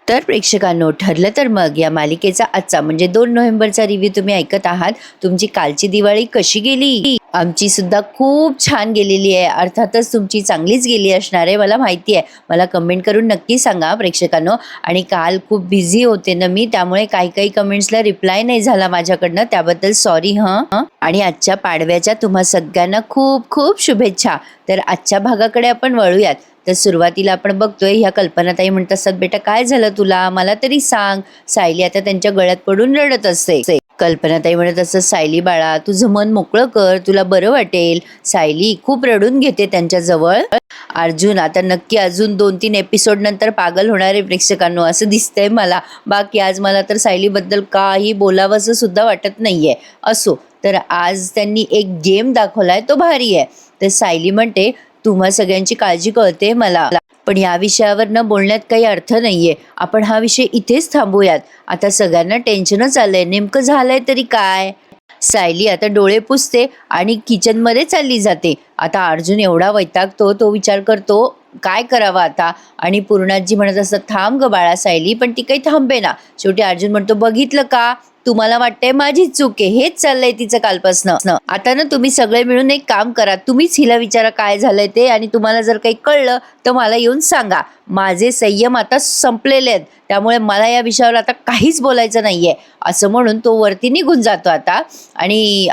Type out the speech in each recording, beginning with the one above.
तर प्रेक्षकांनो, ठरलं तर मग या मालिकेचा आजचा म्हणजे 2 नोव्हेंबरचा रिव्ह्यू तुम्ही ऐकत आहात. तुमची कालची दिवाळी कशी गेली? आमची सुद्धा खूप छान गेलेली आहे. अर्थातच तुमची चांगलीच गेली असणार आहे, मला माहिती आहे. मला कमेंट करून नक्की सांगा प्रेक्षकांनो. आणि काल खूप बिझी होते ना मी, त्यामुळे काही कमेंट्सला रिप्लाय नाही झाला माझ्याकडनं, त्याबद्दल सॉरी हं. आणि आजच्या पाडव्याच्या तुम्हा सगळ्यांना खूप खूप शुभेच्छा. तर आजच्या भागाकडे आपण वळूयात. तर सुरुवातीला आपण बघतोय, ह्या कल्पनाताई म्हणत असतात, बेटा काय झालं तुला, मला तरी सांग. सायली आता त्यांच्या गळ्यात पडून रडत असते. कल्पनाताई म्हणत असतात, सायली बाळा तुझं मन मोकळं कर, तुला बरं वाटेल. सायली खूप रडून घेते त्यांच्या जवळ. अर्जुन आता नक्की अजून 2-3 एपिसोड नंतर पागल होणारे प्रेक्षकांनो, असं दिसतंय मला. बाकी आज मला तर सायलीबद्दल काही बोलावंसं सुद्धा वाटत नाहीये. असो, तर आज त्यांनी एक गेम दाखवलाय, तो भारी आहे. तर सायली म्हणते, तुम्हा सगळ्यांची काळजी कळते मला, पण या विषयावर न बोलण्यात काही अर्थ नाहीये. आपण हा विषय इथेच थांबूयात. आता सगळ्यांना टेन्शनच आलंय, नेमकं झालंय तरी काय. सायली आता डोळे पुसते आणि किचनमध्ये चालली जाते. आता अर्जुन एवढा वैतागतो, तो विचार करतो काय करावा आता. आणि पूर्णाजी म्हणत असतात, थांब ग बाळा सायली, पण ती काही थांबे ना. शेवटी अर्जुन म्हणतो, बघितलं का, तुम्हाला वाटतंय माझीच चूक आहे, हेच चाललंय तिचं कालपासनं. आता ना तुम्ही सगळे मिळून एक काम करा, तुम्हीच हिला विचारा काय झालंय ते, आणि तुम्हाला जर काही कळलं तर मला येऊन सांगा. माझे संयम आता संपलेले आहेत, त्यामुळे मला या विषयावर आता काहीच बोलायचं नाहीये. असं म्हणून तो वरती निघून जातो आता. आणि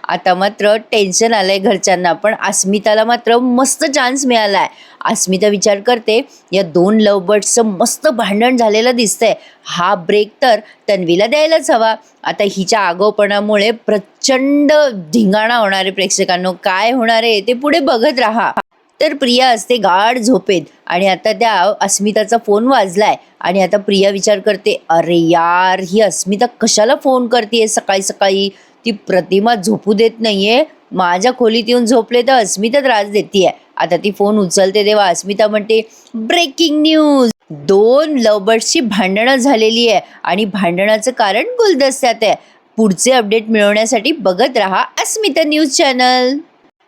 आता मात्र टेन्शन आलंय घरच्यांना, पण अस्मिताला मात्र मस्त चान्स मिळालाय. अस्मिता विचार करते, या 2 लव्ह बर्ड्सचं मस्त भांडण झालेलं दिसतंय, हा ब्रेक तर तन्वीला द्यायलाच हवा. आता हिच्या आगाऊपणामुळे प्रचंड धिंगाणा होणार आहे प्रेक्षकांनो. काय होणार आहे ते पुढे बघत राहा. तर प्रिया असते गाढ झोपेत, आणि आता त्या अस्मिताचा फोन वाजलाय. आणि आता प्रिया विचार करते, अरे यार, ही अस्मिता कशाला फोन करते सकाळी सकाळी. ती प्रतिमा झोपू देत नाहीये, माझ्या खोलीत येऊन झोपले तर अस्मिता त्रास देतीये. आता ती फोन उचलते तेव्हा अस्मिता म्हणते, ब्रेकिंग न्यूज, 2 लव्हबर्ड्सची भांडणं झालेली आहे, आणि भांडणाचं कारण गुलदस्त्यात आहे. पुढचे अपडेट मिळवण्यासाठी बघत राहा अस्मिता न्यूज चॅनल.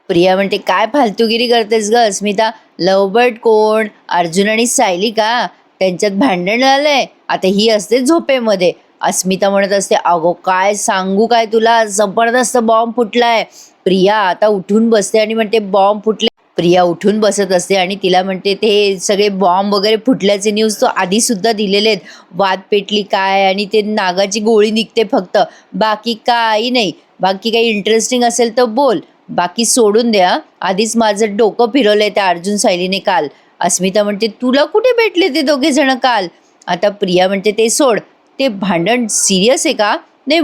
प्रिया म्हणते, काय फालतूगिरी करतेस ग अस्मिता, लव्हबर्ड कोण, अर्जुन आणि सायली का, त्यांच्यात भांडण झालंय. आता ही असते झोपेमध्ये. अस्मिता म्हणत असते, अगो काय सांगू काय तुला, जबरदस्त बॉम्ब फुटलाय. प्रिया आता उठून बसते आणि म्हणते, बॉम्ब फुटले. प्रिया उठून बसत असते आणि तिला म्हणते, ते सगळे बॉम्ब वगैरे फुटल्याचे न्यूज तो आधी सुद्धा दिलेले आहेत. वाद पेटली काय, आणि ते नागाची गोळी निघते फक्त, बाकी काही नाही. बाकी काही इंटरेस्टिंग असेल तर बोल, बाकी सोडून द्या. आधीच माझं डोकं फिरवलंय त्या अर्जुन सायलीने काल. अस्मिता म्हणते, तुला कुठे भेटले ते दोघे जण काल. आता प्रिया म्हणते, ते सोड, ते भांडण सिरियस आहे का. नाही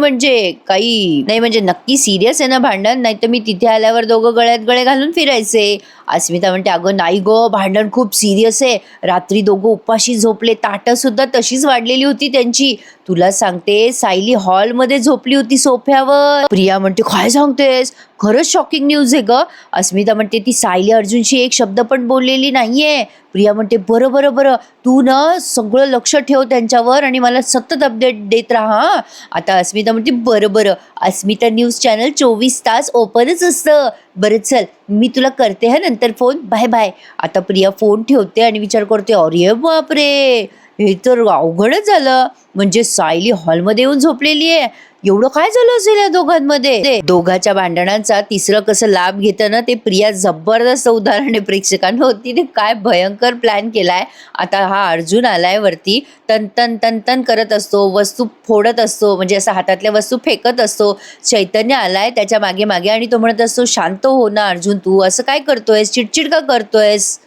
म्हणजे नक्की सिरियस आहे ना भांडण, नाही तर मी तिथे आल्यावर दोघं गळ्यात गळे घालून फिरायचे. अस्मिता म्हणते, अगं नाही गो, भांडण खूप सिरियस आहे. रात्री दोघं उपाशी झोपले, ताटं सुद्धा तशीच वाढलेली होती त्यांची. तुला सांगते, सायली हॉलमध्ये झोपली होती सोफ्यावर. प्रिया म्हणते, काय सांगतेस, खरंच शॉकिंग न्यूज आहे ग. अस्मिता म्हणते, ती सायली अर्जुनशी एक शब्द पण बोललेली नाहीये. प्रिया म्हणते, बरं, तू ना सगळं लक्ष ठेव त्यांच्यावर, आणि मला सतत अपडेट देत राहा. आता अस्मिता म्हणते, बरं. अस्मिता न्यूज चॅनल 24 तास ओपनच असतं. बरं चल, मी तुला करते हा नंतर फोन, बाय बाय. आता प्रिया फोन ठेवते आणि विचार करते, अरे बापरे, हे तर अवघडच झालं. म्हणजे सायली हॉलमध्ये येऊन झोपलेली आहे, एवढं काय झालं असेल या दोघांमध्ये. दोघांच्या भांडणांचा तिसरं कसं लाभ घेतं ना, ते प्रिया जबरदस्त उदाहरण आहे प्रेक्षकांना. तिने काय भयंकर प्लॅन केलाय. आता हा अर्जुन आलाय वरती, तन करत असतो, वस्तू फोडत असतो, म्हणजे असं हातातल्या वस्तू फेकत असतो. चैतन्य आलाय त्याच्या मागे आणि तो म्हणत असतो, शांत हो ना अर्जुन, तू असं काय करतोयस, चिडचिड का करतोयस.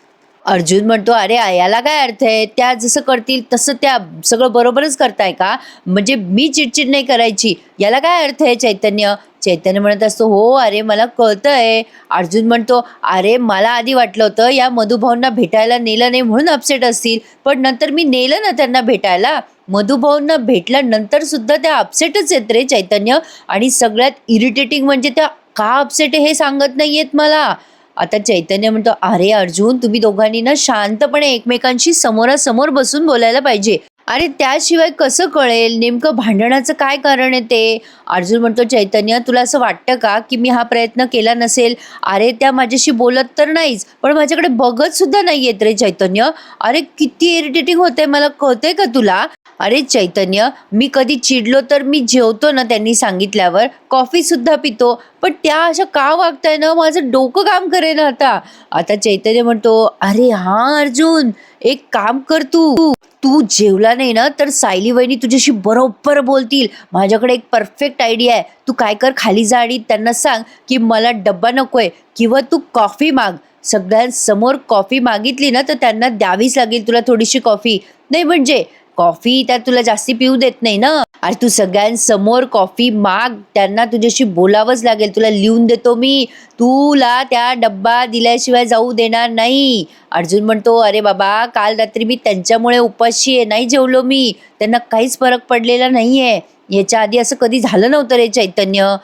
अर्जुन म्हणतो, अरे याला काय अर्थ आहे, त्या जसं करतील तसं त्या सगळं बरोबरच करताय का, म्हणजे मी चिडचिड नाही करायची, याला काय अर्थ आहे. चैतन्य म्हणत असतो, हो अरे मला कळतंय. अर्जुन म्हणतो, अरे मला आधी वाटलं होतं या मधुभाऊंना भेटायला नेलं नाही म्हणून अपसेट असतील, पण नंतर मी नेलं ना त्यांना भेटायला. मधुभाऊंना भेटल्यानंतर सुद्धा त्या अपसेटच आहेत रे चैतन्य. आणि सगळ्यात इरिटेटिंग म्हणजे त्या का अपसेट आहे हे सांगत नाहीयेत मला. आता चैतन्य म्हणतो, अरे अर्जुन, तुम्ही दोघांनी ना शांतपणे एकमेकांशी समोरासमोर बसून बोलायला पाहिजे. अरे त्याशिवाय कसं कळेल नेमकं भांडणाचं काय कारण आहे ते? अर्जुन म्हणतो, चैतन्य तुला असं वाटतं का की मी हा प्रयत्न केला नसेल? अरे त्या माझ्याशी बोलत तर नाहीच, पण माझ्याकडे बघत सुद्धा नाहीयेत रे चैतन्य. अरे किती इरिटेटिंग होतंय मला, कळतंय का तुला? अरे चैतन्य, मी कधी चिडलो तर मी जेवतो ना त्यांनी सांगितल्यावर, कॉफी सुद्धा पितो. पण त्या अशा का वागताय ना, माझं डोकं काम करेना आता. आता चैतन्य म्हणतो, अरे हां अर्जुन, एक काम कर तू. तू जेवला नाही ना तर सायली वहिनी तुझ्याशी बरोबर बोलतील. माझ्याकडे एक परफेक्ट आयडिया आहे. तू काय कर, खाली जा आणि त्यांना सांग की मला डब्बा नकोय किंवा तू कॉफी माग. सगळ्यांसमोर कॉफी मागितली ना तर त्यांना द्यावीच लागेल तुला थोडीशी कॉफी. नाही म्हणजे कॉफी त्या तुला जास्ती पिऊ देत नाही ना. अरे तू सगळ्यांसमोर कॉफी माग, त्यांना तुझ्याशी बोलावंच लागेल. तुला लिहून देतो मी, तुला त्या डब्बा दिल्याशिवाय जाऊ देणार नाही. अर्जुन म्हणतो, अरे बाबा काल रात्री मी त्यांच्यामुळे उपाशी आहे, नाही जेवलो मी. त्यांना काहीच फरक पडलेला नाहीये. याच्या आधी असं कधी झालं नव्हतं रे चैतन्य.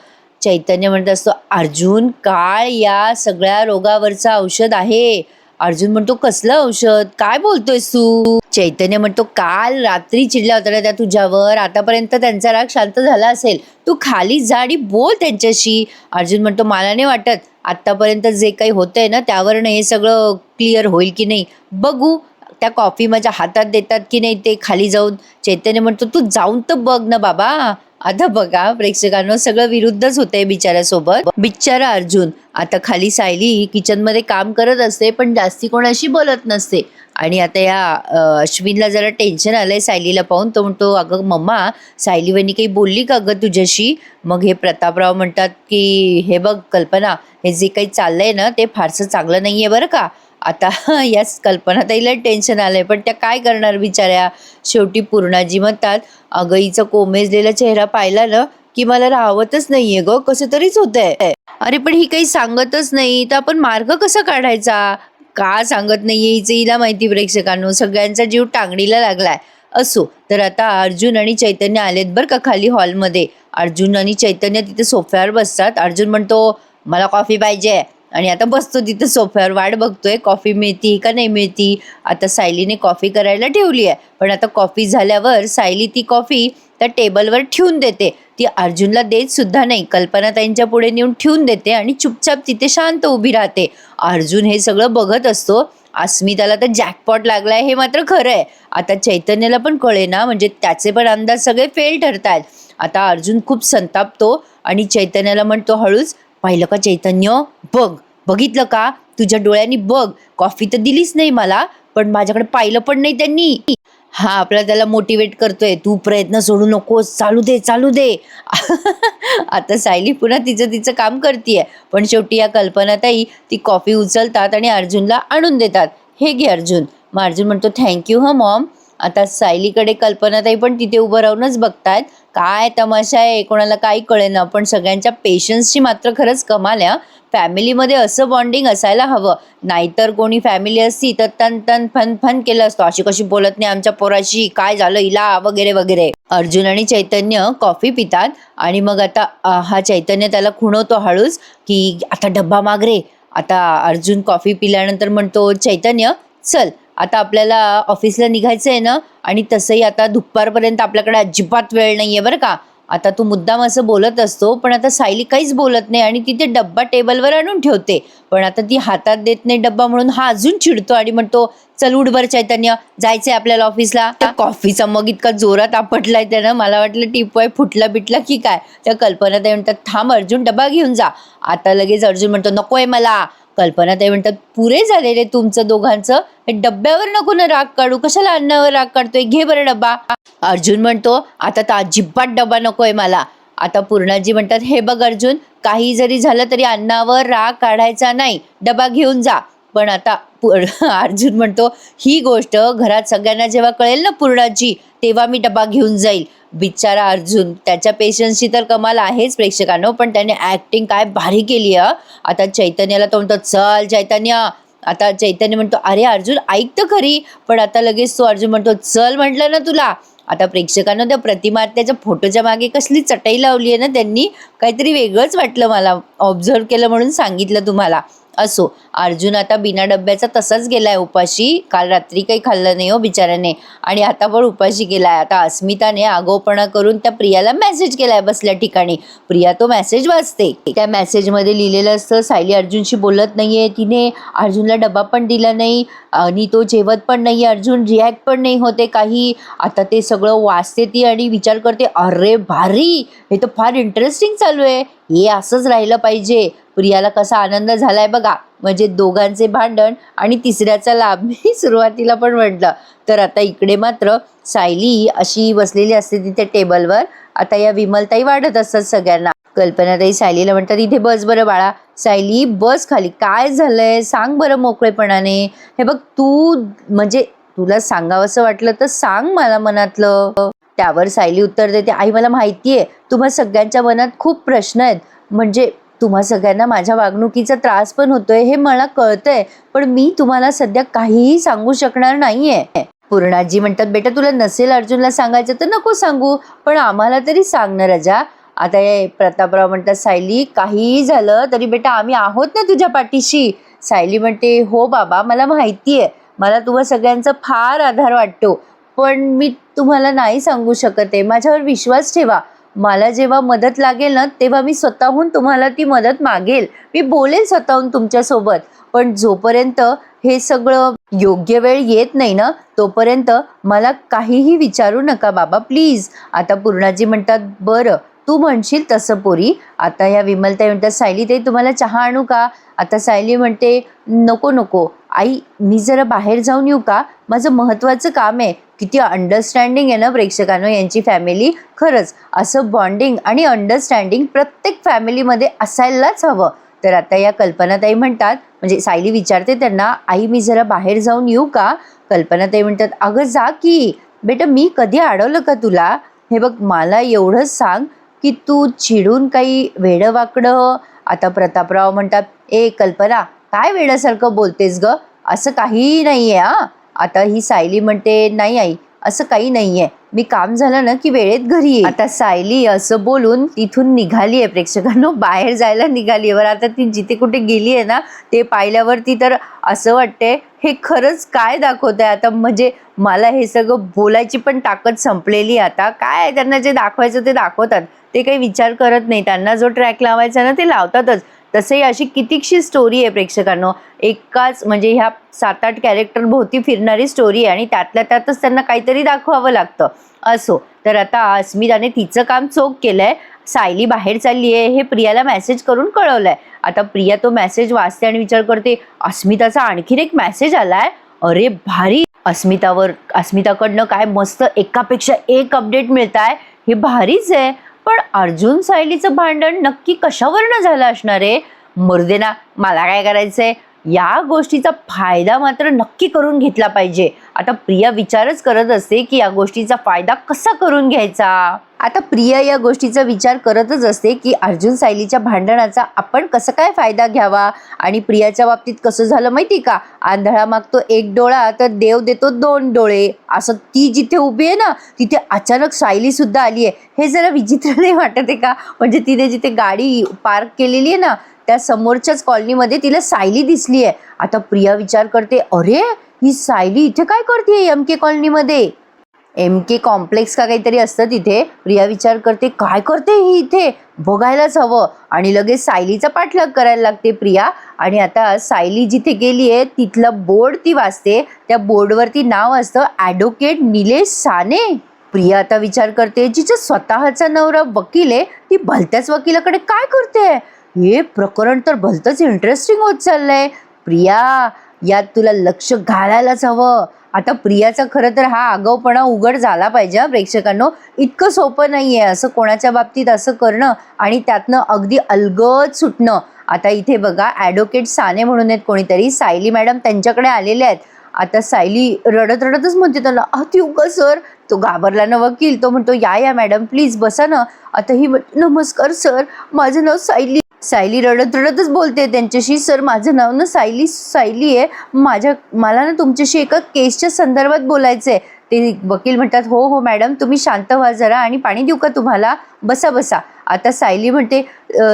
चैतन्य म्हणत असतो, अर्जुन काळ या सगळ्या रोगावरचं औषध आहे. अर्जुन म्हणतो, कसलं औषध, काय बोलतोयस तू? चैतन्य म्हणतो, काल रात्री चिडल्या होत्या ना त्या तुझ्यावर, आतापर्यंत त्यांचा राग शांत झाला असेल. तू खाली जा आणि बोल त्यांच्याशी. अर्जुन म्हणतो, मला नाही वाटत आतापर्यंत जे काही होतंय ना त्यावरनं हे सगळं क्लिअर होईल की नाही, बघू. त्या कॉफी माझ्या हातात देतात की नाही ते खाली जाऊन. चैतन्य म्हणतो, तू जाऊन तर बघ ना बाबा. आता बघा प्रेक्षकांनो, सगळं विरुद्धच होतंय बिचाऱ्यासोबत. बिचारा अर्जुन आता खाली सायली किचनमध्ये काम करत असते पण जास्ती कोणाशी बोलत नसते. आणि आता या अश्विनला जरा टेन्शन आलंय सायलीला पाहून. तो म्हणतो, अगं मम्मा, सायली वहिनी काही बोलली का गं तुझ्याशी? मग हे प्रतापराव म्हणतात की हे बघ कल्पना, हे जे काही चाललंय ना ते फारसं चांगलं नाहीये बरं का. आता याच कल्पनाताईला टेन्शन आलंय, पण त्या काय करणार बिचाऱ्या. शेवटी पूर्णाजी म्हणतात, अगं हिचा कोमेजलेला चेहरा पाहिला ना की मला राहवतच नाहीये ग, कसं तरीच होतंय. अरे पण ही काही सांगतच नाही, तर आपण मार्ग कसा काढायचा? का सांगत नाहीये हिचं हिला माहिती. प्रेक्षकांनो, सगळ्यांचा जीव टांगडीला लागलाय. असो, तर आता अर्जुन आणि चैतन्य आलेत बरं का खाली हॉलमध्ये. अर्जुन आणि चैतन्य तिथे सोफ्यावर बसतात. अर्जुन म्हणतो, मला कॉफी पाहिजे. आणि आता बसतो तिथं सोफ्यावर, वाट बघतोय कॉफी मिळती का नाही मिळती. आता सायलीने कॉफी करायला ठेवली आहे, पण आता कॉफी झाल्यावर सायली ती कॉफी त्या टेबलवर ठेवून देते. ती अर्जुनला देत सुद्धा नाही, कल्पनाताईंच्या पुढे नेऊन ठेवून देते आणि चुपचाप तिथे शांत उभी राहते. अर्जुन हे सगळं बघत असतो. अस्मिताला तर जॅकपॉट लागलाय हे मात्र खरं आहे. आता चैतन्याला पण कळे ना, म्हणजे त्याचे पण अंदाज सगळे फेल ठरतायत. आता अर्जुन खूप संतापतो आणि चैतन्याला म्हणतो हळूच, पाहिलं का चैतन्य, बघ, बघितलं का, तुझ्या डोळ्यांनी बघ, कॉफी तर दिलीच नाही मला, पण माझ्याकडे पाहिलं पण नाही त्यांनी. हा आपला त्याला मोटिवेट करतोय, तू प्रयत्न सोडू नकोस, चालू दे चालू दे. आता सायली पुन्हा तिचं तिचं काम करतीये, पण शेवटी या कल्पनाताई ती कॉफी उचलतात आणि अर्जुनला आणून देतात. हे घे अर्जुन. मग अर्जुन म्हणतो, थँक्यू हं मॉम. आता सायलीकडे कल्पनाताई पण तिथे उभं राहूनच बघतायत. काय तमाशा आहे, कोणाला काही कळेना, पण सगळ्यांच्या पेशन्सची मात्र खरंच कमाल आहे. फॅमिलीमध्ये असं बॉन्डिंग असायला हवं, नाहीतर कोणी फॅमिली असती तर तन तन फन फन केलं असतं. अशी कशी बोलत नाही आमच्या पोराशी, काय झालं हिला, वगैरे वगैरे. अर्जुन आणि चैतन्य कॉफी पितात आणि मग आता हा चैतन्य त्याला खुणवतो हळूच की आता डब्बा माग रे. आता अर्जुन कॉफी पिल्यानंतर म्हणतो, चैतन्य चल आता आपल्याला ऑफिसला निघायचं आहे ना, आणि तसंही आता दुपारपर्यंत आपल्याकडे अजिबात वेळ नाहीये बरं का. आता तू मुद्दाम असं बोलत असतो, पण आता सायली काहीच बोलत नाही आणि तिथे डब्बा टेबलवर आणून ठेवते. पण आता ती हातात देत नाही डब्बा, म्हणून हा अजून चिडतो आणि म्हणतो, चल उठ बर चैतन्य, जायचंय आपल्याला ऑफिसला. त्या कॉफीचा मग इतका जोरात आपटलाय त्यानं, मला वाटलं टिपॉय फुटला बिटला की काय. त्या कल्पना ते म्हणतात, थांब अर्जुन, डबा घेऊन जा. आता लगेच अर्जुन म्हणतो, नकोय मला. कल्पना ते म्हणतात, पुरे झाले रे तुमचं दोघांचं, हे डब्यावर नको ना राग काढू, कशाला अन्नावर राग काढतोय, घे बरं डब्बा. अर्जुन म्हणतो, आता तर अजिबात डबा नकोय मला. आता पूर्णाजी म्हणतात, हे बघ अर्जुन, काही जरी झालं तरी अन्नावर राग काढायचा नाही, डबा घेऊन जा. पण आता अर्जुन म्हणतो, ही गोष्ट घरात सगळ्यांना जेव्हा कळेल ना पूर्णाजी, तेव्हा मी डबा घेऊन जाईल. बिचारा अर्जुन, त्याच्या पेशन्सची तर कमाल आहेच प्रेक्षकांनो, पण त्याने ऍक्टिंग काय भारी केली आहे. आता चैतन्याला तो म्हणतो, चल चैतन्य. आता चैतन्य म्हणतो, अरे अर्जुन ऐक तर खरी. पण आता लगेच तो अर्जुन म्हणतो, चल म्हटलं ना तुला. आता प्रेक्षकांना त्या प्रतिमा त्याच्या फोटोच्या मागे कसली चटई लावली आहे ना त्यांनी, काहीतरी वेगळंच वाटलं मला, ऑब्झर्व केलं म्हणून सांगितलं तुम्हाला. असो, अर्जुन आता बिना डब्याचा तसाच गेलाय उपाशी. काल रात्री काही खाल्लं नाही हो बिचाऱ्याने आणि आता पण उपाशी गेलाय. आता अस्मिताने आगाऊपणा करून त्या प्रियाला मेसेज केलाय बसल्या ठिकाणी. प्रिया तो मेसेज वाचते. त्या मेसेजमध्ये लिहिलेलं असतं, सायली अर्जुनशी बोलत नाहीये, तिने अर्जुनला डबा पण दिला नाही आणि तो जेवत पण नाही, अर्जुन रिॲक्ट पण नाही होते काही. आता ते सगळं वाचते ती आणि विचार करते, अरे भारी, हे तर फार इंटरेस्टिंग चालू आहे, हे असंच राहिलं पाहिजे. प्रियाला कसा आनंद झालाय बघा. म्हणजे दोघांचे भांडण आणि तिसऱ्याचा लाभ. मी सुरुवातीला पण म्हटलं. तर आता इकडे मात्र सायली अशी बसलेली असते तिथे टेबलवर. आता या विमलताई वाढत असतात सगळ्यांना. कल्पनाताई सायलीला म्हणतात, इथे बस बरं बाळा. सायली बस खाली, काय झालंय सांग बरं मोकळेपणाने. हे बघ तू, म्हणजे तुला सांगावंसं वाटलं तर सांग मला मनातलं. त्यावर सायली उत्तर देते, आई मला माहितीये तुम्हा सगळ्यांच्या मनात खूप प्रश्न आहेत. म्हणजे तुम्हा सगळ्यांना माझ्या वागणुकीचा त्रास पण होतोय हे मला कळतंय, पण मी तुम्हाला सध्या काहीही सांगू शकणार नाहीये. पूर्णाजी म्हणतात, बेटा तुला नसेल अर्जुनला सांगायचं तर नको सांगू, पण आम्हाला तरी सांग ना रजा. आता हे प्रतापराव म्हणतात, सायली काहीही झालं तरी बेटा आम्ही आहोत ना तुझ्या पाठीशी. सायली म्हणते, हो बाबा मला माहितीये, मला तुम्हा सगळ्यांचा फार आधार वाटतो, पण मी तुम्हाला नाही सांगू शकत आहे. माझ्यावर विश्वास ठेवा. मला जेव्हा मदत लागेल ना तेव्हा मी स्वतःहून तुम्हाला ती मदत मागेल. मी बोलेल स्वतःहून तुमच्यासोबत. पण जोपर्यंत हे सगळं योग्य वेळ येत नाही ना तोपर्यंत मला काहीही विचारू नका बाबा प्लीज. आता पूर्णाजी म्हणतात, बरं तू म्हणशील तसं पोरी. आता या विमलताई म्हणतात, सायलीताई तुम्हाला चहा आणू का. आता सायली म्हणते, नको नको आई, मी जरा बाहेर जाऊन येऊ का, माझं महत्त्वाचं काम आहे. किती अंडरस्टँडिंग आहे ना प्रेक्षकांनो यांची फॅमिली. खरंच असं बॉन्डिंग आणि अंडरस्टँडिंग प्रत्येक फॅमिलीमध्ये असायलाच हवं. तर आता या कल्पनाताई म्हणतात, म्हणजे सायली विचारते त्यांना, आई मी जरा बाहेर जाऊन येऊ का. कल्पनाताई म्हणतात, अगं जा की बेटा, मी कधी अडवलं का तुला. हे बघ मला एवढंच सांग की तू चिडून काही वेडं. आता प्रतापराव म्हणतात, ए कल्पना काय वेड्यासारखं बोलतेस ग, असं काहीही नाही आहे हा. आता ही सायली म्हणते, नाही आई असं काही नाही आहे, मी काम झालं ना की वेळेत घरी येईल. आता सायली असं बोलून तिथून निघाली आहे प्रेक्षकांनो, बाहेर जायला निघाली आहे. आता ती जिथे कुठे गेली आहे ना ते पाहिल्यावरती तर असं वाटते हे खरंच काय दाखवत आहे आता. म्हणजे मला हे सगळं बोलायची पण ताकद संपलेली. आता काय त्यांना जे दाखवायचं ते दाखवतात, ते काही विचार करत नाही. त्यांना जो ट्रॅक लावायचा ना ते लावतातच. तसंही अशी कितीकशी स्टोरी आहे प्रेक्षकांनो, एकाच म्हणजे ह्या 7-8 कॅरेक्टर भोवती फिरणारी स्टोरी आहे आणि त्यातल्या त्यातच त्यांना काहीतरी दाखवावं लागतं. असो, तर आता अस्मिताने तिचं काम चोख केलंय. सायली बाहेर चालली आहे हे प्रियाला मेसेज करून कळवलंय. आता प्रिया तो मेसेज वाचते आणि विचार करते, अस्मिताचा आणखीन एक मेसेज आलाय, अरे भारी. अस्मिताकडनं काय मस्त एकापेक्षा एक अपडेट मिळताय, हे भारीच आहे. पण अर्जुन सायलीचं भांडण नक्की कशावरनं झालं असणार आहे. मुर्देना, मला काय करायचंय, या गोष्टीचा फायदा मात्र नक्की करून घेतला पाहिजे. आता प्रिया विचारच करत असते की या गोष्टीचा फायदा कसा करून घ्यायचा. आता प्रिया या गोष्टीचा विचार करतच असते की अर्जुन सायलीच्या भांडणाचा आपण कसं काय फायदा घ्यावा. आणि प्रियाच्या बाबतीत कसं झालं माहिती का, आंधळा मागतो एक डोळा तर देव देतो 2 डोळे. असं ती जिथे उभी आहे ना तिथे अचानक सायली सुद्धा आली आहे. हे जरा विचित्र नाही वाटत आहे का. म्हणजे तिने जिथे गाडी पार्क केलेली आहे ना त्या समोरच्याच कॉलनीमध्ये तिला सायली दिसली आहे. आता प्रिया विचार करते, अरे ही सायली इथे काय करते MK कॉलनीमध्ये. MK कॉम्प्लेक्स का काहीतरी असतं तिथे. प्रिया विचार करते, काय करते ही इथे, बघायलाच हवं. आणि लगेच सायलीचा पाठलाग करायला लागते प्रिया. आणि आता सायली जिथे गेली आहे तिथलं बोर्ड ती वाचते. त्या बोर्डवरती नाव असतं ॲडव्होकेट निलेश साने. प्रिया आता विचार करते, जिचा स्वतःचा नवरा वकील आहे ती भलत्याच वकिलाकडे काय करते. हे प्रकरण तर भलतंच इंटरेस्टिंग होत चाललंय. प्रिया यात तुला लक्ष घालायलाच हवं. आता प्रियाचा खरं तर हा आगाऊपणा उघड झाला पाहिजे प्रेक्षकांनो. इतकं सोपं नाही आहे असं कोणाच्या बाबतीत असं करणं आणि त्यातनं अगदी अलगद सुटणं. आता इथे बघा ॲडव्होकेट साने म्हणून आहेत कोणीतरी, सायली मॅडम त्यांच्याकडे आलेले आहेत. आता सायली रडतच म्हणते त्यांना, अति उगा सर. तो घाबरला ना वकील, तो म्हणतो, या मॅडम प्लीज बसा ना. आता ही नमस्कार सर, माझं नाव सायली. सायली रडतच बोलते त्यांच्याशी, सर माझं नाव ना सायली आहे, मला ना तुमच्याशी एका केसच्या संदर्भात बोलायचं आहे. ते वकील म्हणतात, हो मॅडम तुम्ही शांत व्हा जरा आणि पाणी देऊ का तुम्हाला, बसा. आता सायली म्हणते,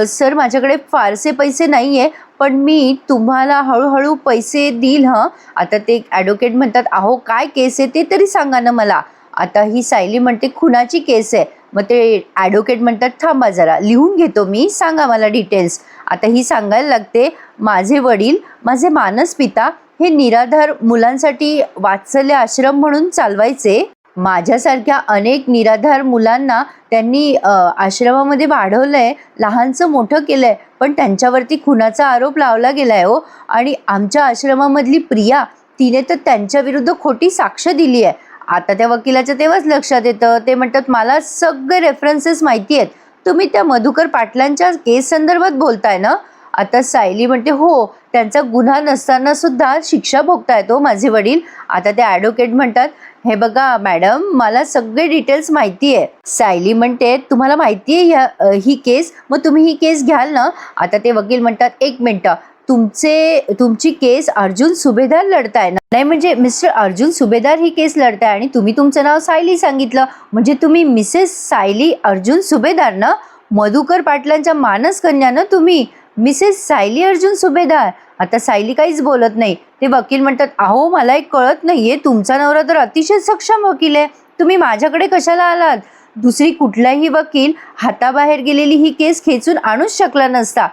सर माझ्याकडे फारसे पैसे नाही आहे, पण मी तुम्हाला हळूहळू पैसे देईल हं. आता ते ॲडव्होकेट म्हणतात, अहो काय केस आहे ते तरी सांगा ना मला. आता ही सायली म्हणते खुनाची केस आहे. मग ते ॲडव्होकेट म्हणतात, थांबा जरा लिहून घेतो मी, सांगा मला डिटेल्स. आता ही सांगायला लागते, माझे वडील, माझे मानस पिता हे निराधार मुलांसाठी वात्सल्य आश्रम म्हणून चालवायचे. माझ्यासारख्या अनेक निराधार मुलांना त्यांनी आश्रमामध्ये वाढवलंय, लहानचं मोठं केलंय, पण त्यांच्यावरती खुनाचा आरोप लावला गेलाय हो. आणि आमच्या आश्रमामधली प्रिया, तिने तर त्यांच्या विरुद्ध खोटी साक्ष दिली आहे. आता त्या वकिलाच्या तेव्हाच लक्षात येतं, ते म्हणतात मला सगळे रेफरन्सेस माहिती आहेत, तुम्ही त्या मधुकर पाटलांच्या केस संदर्भात बोलताय ना. आता सायली म्हणते, हो, त्यांचा गुन्हा नसताना सुद्धा शिक्षा भोगतायत हो माझे वडील. आता ते ॲडव्होकेट म्हणतात, हे बघा मॅडम, मला सगळे डिटेल्स माहिती आहे. सायली म्हणते, तुम्हाला माहिती आहे ही केस, मग तुम्ही ही केस घ्याल ना. आता ते वकील म्हणतात, एक मिनटं, तुमची केस अर्जुन सुभेदार लढताय ना. नाही म्हणजे मिस्टर अर्जुन सुभेदार ही केस लढताय आणि तुम्ही तुमचं नाव सायली सांगितलं, म्हणजे तुम्ही मिसेस सायली अर्जुन सुभेदार ना. मधुकर पाटलांच्या मानस कन्या ना तुम्ही, मिसेस सायली अर्जुन सुभेदार. आता सायली काहीच बोलत नाही. ते वकील म्हणतात, अहो मला एक कळत नाहीये, तुमचा नवरा तर अतिशय सक्षम वकील आहे, तुम्ही माझ्याकडे कशाला आलात. दुसरी कुठलाही वकील हाताबाहेर गेलेली ही केस खेचून आणूच शकला नसता.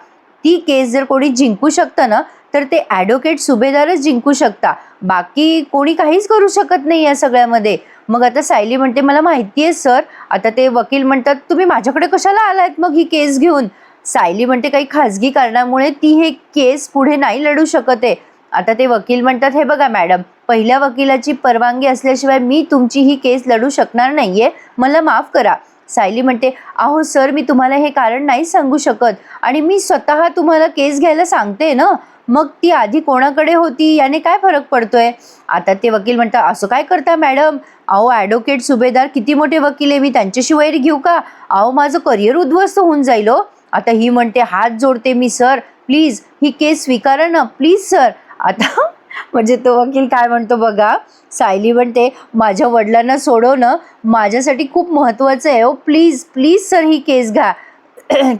ती केस जर कोणी जिंकू शकतं ना, तर ते ॲडव्होकेट सुभेदारच जिंकू शकता, बाकी कोणी काहीच करू शकत नाही या सगळ्यामध्ये. मग आता सायली म्हणते, मला माहिती आहे सर. आता ते वकील म्हणतात, तुम्ही माझ्याकडे कशाला आलात मग ही केस घेऊन. सायली म्हणते, काही खाजगी कारणामुळे ती हे केस पुढे नाही लढू शकत आहे. आता ते वकील म्हणतात, हे बघा मॅडम, पहिल्या वकिलाची परवानगी असल्याशिवाय मी तुमची ही केस लढू शकणार नाहीये, मला माफ करा. सायली म्हणते, अहो सर, मी तुम्हाला हे कारण नाही सांगू शकत आणि मी स्वतः तुम्हाला केस घ्यायला सांगते ना, मग ती आधी कोणाकडे होती याने काय फरक पडतोय. आता ते वकील म्हणतात, असं काय करता मॅडम, अहो ॲडव्होकेट सुभेदार किती मोठे वकील आहे, मी त्यांच्याशी वैर घेऊ का, अहो माझं करिअर उद्ध्वस्त होऊन जाईल हो. आता ही म्हणते, हात जोडते मी सर, प्लीज ही केस स्वीकारा ना प्लीज सर. आता म्हणजे तो वकील काय म्हणतो बघा. सायली म्हणते, माझ्या वडिलांना सोडवणं माझ्यासाठी खूप महत्त्वाचं आहे हो, प्लीज प्लीज सर ही केस घ्या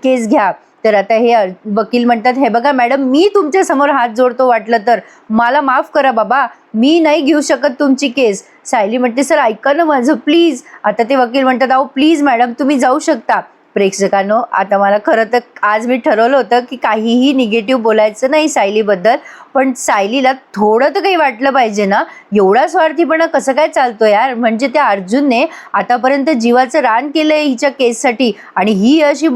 केस घ्या. तर आता हे वकील म्हणतात, हे बघा मॅडम, मी तुमच्या समोर हात जोडतो, वाटलं तर मला माफ करा बाबा, मी नाही घेऊ शकत तुमची केस. सायली म्हणते, सर ऐका ना माझं प्लीज. आता ते वकील म्हणतात, अहो प्लीज मॅडम, तुम्ही जाऊ शकता. प्रेक्षकांनो, आता मला खरं तर आज मी ठरवलं होतं की काहीही निगेटिव्ह बोलायचं नाही सायलीबद्दल, पण सायलीला थोडं तर काही वाटलं पाहिजे ना. एवढा स्वार्थीपणा कसं काय चालतो यार. म्हणजे त्या अर्जुनने आतापर्यंत जीवाचं रान केलंय हिच्या केससाठी आणि ही अशी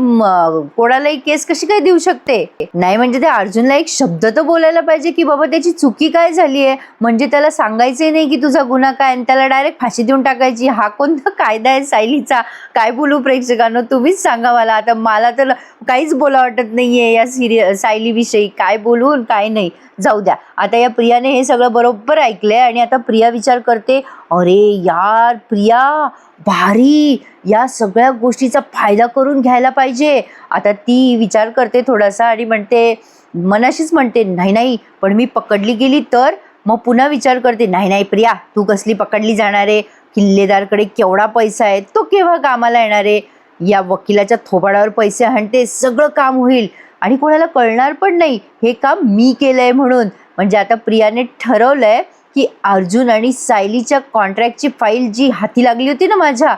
कोणालाही केस कशी काय देऊ शकते. नाही म्हणजे त्या अर्जुनला एक शब्द तर बोलायला पाहिजे की बाबा त्याची चुकी काय झाली आहे, म्हणजे त्याला सांगायचंही नाही की तुझा गुन्हा काय आणि त्याला डायरेक्ट फाशी देऊन टाकायची. हा कोणता कायदा आहे सायलीचा. काय बोलू प्रेक्षकांनो, तुम्हीच सांगा मला. आता मला तर काहीच बोला वाटत नाहीये या सायलीविषयी, काय बोलून काय नाही. जाऊ द्या. आता या प्रियाने हे सगळं बरोबर ऐकलंय आणि आता प्रिया विचार करते, अरे यार प्रिया भारी, या सगळ्या गोष्टीचा फायदा करून घ्यायला पाहिजे. आता ती विचार करते थोडासा आणि म्हणते, मनाशीच म्हणते, नाही नाही, पण मी पकडली गेली तर. मग पुन्हा विचार करते, नाही नाही प्रिया, तू कसली पकडली जाणार आहे, किल्लेदारकडे केवढा पैसा आहे, तो केव्हा कामाला येणार आहे. या वकिलाच्या थोबाडावर पैसे हाणते, सगळं काम होईल आणि कोणाला कळणार पण नाही हे काम मी केलंय म्हणून. म्हणजे आता प्रियाने ठरवलंय की अर्जुन आणि सायलीच्या कॉन्ट्रॅक्टची फाईल जी हाती लागली होती ना माझ्या,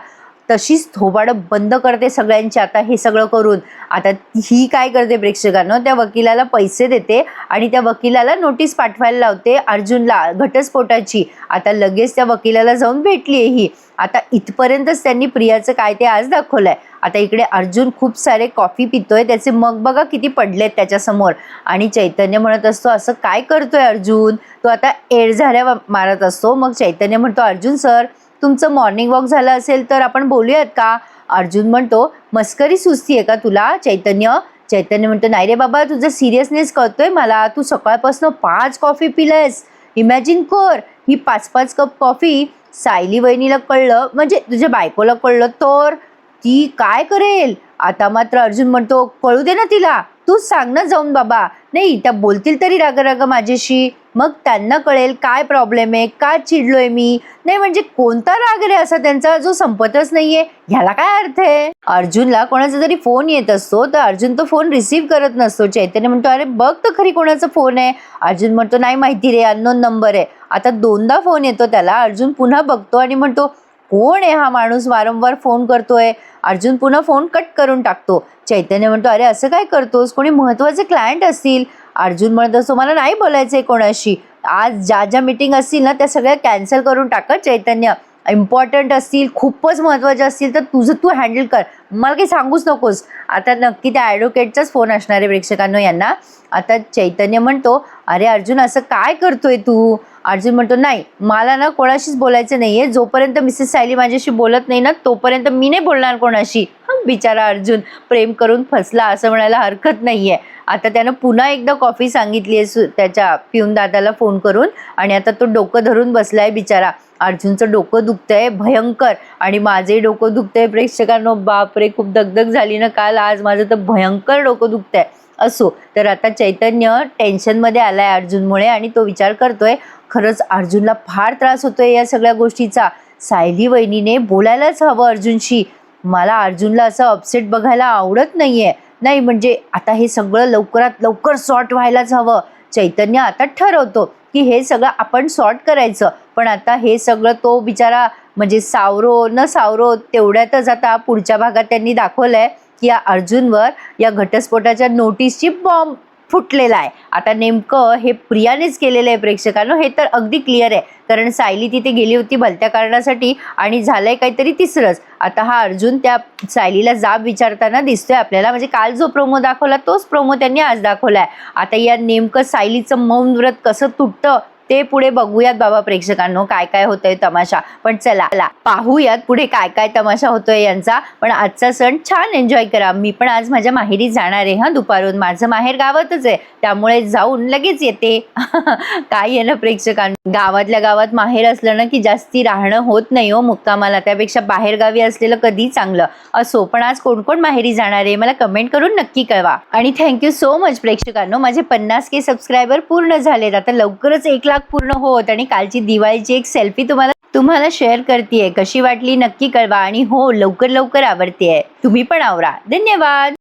तशीच थोबाडं बंद करते सगळ्यांची आता हे सगळं करून. आता ही काय करते प्रेक्षकांनो, त्या वकिलाला पैसे देते आणि त्या वकिलाला नोटीस पाठवायला लावते अर्जुनला घटस्फोटाची. आता लगेच त्या वकिलाला जाऊन भेटली आहे ही. आता इथपर्यंतच त्यांनी प्रियाचं काय ते आज दाखवलंय. आता इकडे अर्जुन खूप सारे कॉफी पितोय, त्याचे मग बघा किती पडलेत त्याच्यासमोर आणि चैतन्य म्हणत असतो, असं काय करतोय अर्जुन. तो आता एडझाऱ्या मारत असतो. मग चैतन्य म्हणतो, अर्जुन सर, तुमचं मॉर्निंग वॉक झालं असेल तर आपण बोलूयात का. अर्जुन म्हणतो, मस्करी सुचतीये का तुला चैतन्य म्हणतो, नाही रे बाबा, तुझं सिरियसनेस कळतोय मला, तू सकाळपासून 5 कॉफी पिलायस. इमॅजिन कर, ही 5-5 कप कॉफी सायली वहिनीला कळलं, म्हणजे तुझ्या बायकोला कळलं तर ती काय करेल. आता मात्र अर्जुन म्हणतो, कळू दे ना तिला, तू सांग ना जाऊन बाबा. नाही त्या बोलतील तरी राग राग माझ्याशी, मग त्यांना कळेल काय प्रॉब्लेम आहे, का चिडलोय मी. नाही म्हणजे कोणता राग रे असा त्यांचा जो संपतच नाहीये, ह्याला काय अर्थ आहे. अर्जुनला कोणाचा जरी फोन येत असतो तर अर्जुन तो फोन रिसीव्ह करत नसतो. चैतन्य म्हणतो अरे बघ तर खरी कोणाचा फोन आहे. अर्जुन म्हणतो नाही माहिती रे, अननोन नंबर आहे. आता 2दा फोन येतो त्याला. अर्जुन पुन्हा बघतो आणि म्हणतो कोण आहे हा माणूस वारंवार फोन करतोय. अर्जुन पुन्हा फोन कट करून टाकतो. चैतन्य म्हणतो अरे असं काय करतोस, कोणी महत्वाचे क्लायंट असतील. अर्जुन म्हणत असतो मला नाही बोलायचंय कोणाशी. आज ज्या ज्या मीटिंग असतील ना त्या सगळ्या कॅन्सल करून टाकत चैतन्य. इम्पॉर्टंट असतील, खूपच महत्त्वाचे असतील तर तुझं तू हँडल कर, मला काही सांगूच नकोस. आता नक्की त्या ॲडव्होकेटचाच फोन असणार आहे प्रेक्षकांनो यांना. आता चैतन्य म्हणतो अरे अर्जुन असं काय करतोय तू. अर्जुन म्हणतो नाही मला ना कोणाशीच बोलायचं नाहीये. जोपर्यंत मिसेस सायली माझ्याशी बोलत नाही ना तोपर्यंत मी नाही बोलणार कोणाशी. बिचारा अर्जुन प्रेम करून फसला असं म्हणायला हरकत नाहीये. आता त्यानं पुन्हा एकदा कॉफी सांगितली आहे त्याच्या पिऊन दादाला फोन करून आणि आता तो डोकं धरून बसलाय बिचारा. अर्जुनचं डोकं दुखतंय भयंकर आणि माझंही डोकं दुखतंय प्रेक्षकांनो. बापरे खूप दगदग झाली ना काल, आज माझं तर भयंकर डोकं दुखतंय. असो तर आता चैतन्य टेन्शनमध्ये आलाय अर्जुनमुळे आणि तो विचार करतोय खरंच अर्जुनला फार त्रास होतोय या सगळ्या गोष्टीचा. सायली वहिनीने बोलायलाच हवं अर्जुनशी. मला अर्जुनला असं अपसेट बघायला आवडत नाहीये. नाही म्हणजे आता हे सगळं लवकरात लवकर सॉर्ट व्हायलाच हवं. चैतन्य आता ठरवतो की हे सगळं आपण सॉर्ट करायचं. पण आता हे सगळं तो बिचारा म्हणजे सावरो न सावरो तेवढ्यातच आता पुढच्या भागात त्यांनी दाखवलंय की या अर्जुनवर या घटस्फोटाच्या नोटीसची बॉम्ब फुटलेला आहे. आता नेमकं हे प्रियानेच केलेलं आहे प्रेक्षकांनो, हे तर अगदी क्लिअर आहे. कारण सायली तिथे गेली होती भलत्या कारणासाठी आणि झालंय काहीतरी तिसरंच. आता हा अर्जुन त्या सायलीला जाब विचारताना दिसतोय आपल्याला. म्हणजे काल जो प्रोमो दाखवला तोच प्रोमो त्यांनी आज दाखवलाय. आता या नेमकं सायलीचं मौन व्रत कसं तुटतं ते पुढे बघूयात बाबा प्रेक्षकांनो, काय काय होतंय तमाशा. पण चला पाहूयात पुढे काय काय तमाशा होतोय यांचा. पण आजचा सण छान एन्जॉय करा. मी पण आज माझ्या माहेरी जाणार आहे दुपारून. माझं माहेर गावातच आहे त्यामुळे जाऊन लगेच येते. काय आहे ना प्रेक्षकांनो, गावातल्या गावात माहेर असलं ना की जास्ती राहणं होत नाही हो मुक्कामाला. त्यापेक्षा बाहेर गावी असलेलं कधी चांगलं. असो पण आज कोण कोण माहेरी जाणार आहे मला कमेंट करून नक्की कळवा. आणि थँक्यू सो मच प्रेक्षकांनो, माझे 50K सबस्क्रायबर पूर्ण झालेत. आता लवकरच 1 लाख पूर्ण होत आणि कालची दिवाळीची एक सेल्फी तुम्हाला शेअर करतेय. कशी वाटली नक्की कळवा आणि हो लवकर आवडतेय. तुम्ही पण आवरा. धन्यवाद.